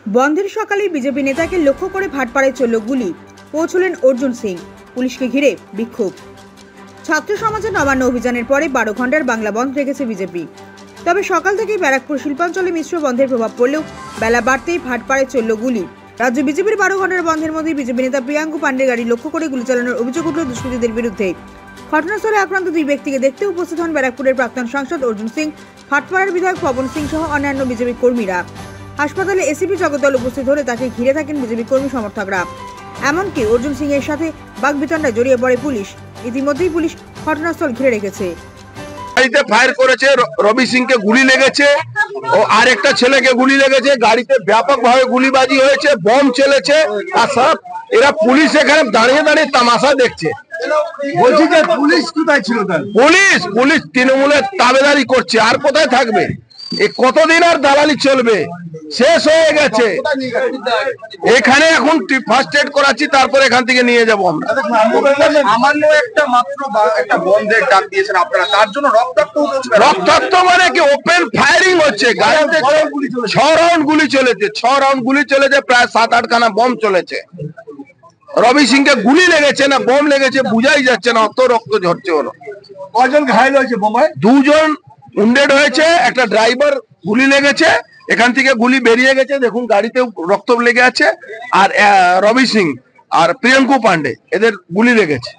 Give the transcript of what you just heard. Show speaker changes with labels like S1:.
S1: বন্ধের সকালে বিজেপি নেতাকে লক্ষ্য করে ভাটপাড়ায় চলল গুলি, পৌঁছলেন অর্জুন সিং। পুলিশকে ঘিরে বিক্ষোভ। ছাত্র সমাজের নবান্ন অভিযানের পরে 12 ঘন্টার বাংলা বন্ধ রেখেছে বিজেপি। তবে সকাল থেকেই ব্যারাকপুর শিল্পাঞ্চলে মিশ্র বন্ধের প্রভাব পড়লেও বেলা বাড়তেই ভাটপাড়ায় চলল গুলি। রাজ্য বিজেপির 12 ঘন্টার বন্ধের মধ্যে বিজেপি নেতা প্রিয়াঙ্কু পান্ডে গাড়ি লক্ষ্য করে গুলি চালানোর অভিযোগ উঠল দুষ্কৃতীদের বিরুদ্ধে। ঘটনাস্থলে আক্রান্ত দুই ব্যক্তিকে দেখতে উপস্থিত হন ব্যারাকপুরের প্রাক্তন সাংসদ অর্জুন সিং, ভাটপাড়ার বিধায়ক পবন সিং সহ অন্যান্য বিজেপি কর্মীরা। হাসপাতালে এসিপি জগদ্দল উপস্থিত হলে তাকে ঘিরে থাকেন বিজেপি কর্মী সমর্থকরা। এমনকি অর্জুন সিং এর সাথে বাগবিতণ্ডায় জড়িয়ে পড়ে পুলিশ। ইতিমধ্যেই পুলিশ ঘটনাস্থল ঘিরে রেখেছে।
S2: গাড়িতে ফায়ার করেছে, রবি সিংকে গুলি লেগেছে ও আরেকটা ছেলেকে গুলি লেগেছে। গাড়িতে ব্যাপকভাবে গুলিবাজি হয়েছে, বম চলেছে। আর সব এরা পুলিশ এখানে দাঁড়িয়ে দাঁড়িয়ে তামাশা দেখছে।
S3: বলছি যে পুলিশ কোথায় ছিল?
S2: পুলিশ তৃণমূলের তাবেদারি করছে, আর কোথায় থাকবে? এ কতদিন আর দালালি চলবে? শেষ হয়ে গেছে। এখানে এখন ফার্স্ট এড করাচ্ছি, তারপর এখান থেকে নিয়ে যাবো আমরা।
S3: সামান্য একটা বন্ধের ডাক দিয়েছেন আপনারা, তার জন্য
S2: রক্তাক্ত মানে কি? ওপেন ফায়ারিং হচ্ছে। গাড়িতে 6 রাউন্ড গুলি চলেছে, 6 রাউন্ড গুলি চলেছে, প্রায় 7-8 খানা বম চলেছে। রবি সিংকে গুলি লেগেছে না বম লেগেছে বুঝাই যাচ্ছে না, অত রক্ত ঝরছে। হলো
S3: কজন ঘায়ল হয়েছে বোমায়?
S2: 2 জন উন্ডেড হয়েছে, একটা ড্রাইভার গুলি লেগেছে, এখান থেকে গুলি বেরিয়ে গেছে, দেখুন গাড়িতে রক্ত লেগে আছে। আর রবি সিং আর প্রিয়াঙ্কু পান্ডে এদের গুলি লেগেছে।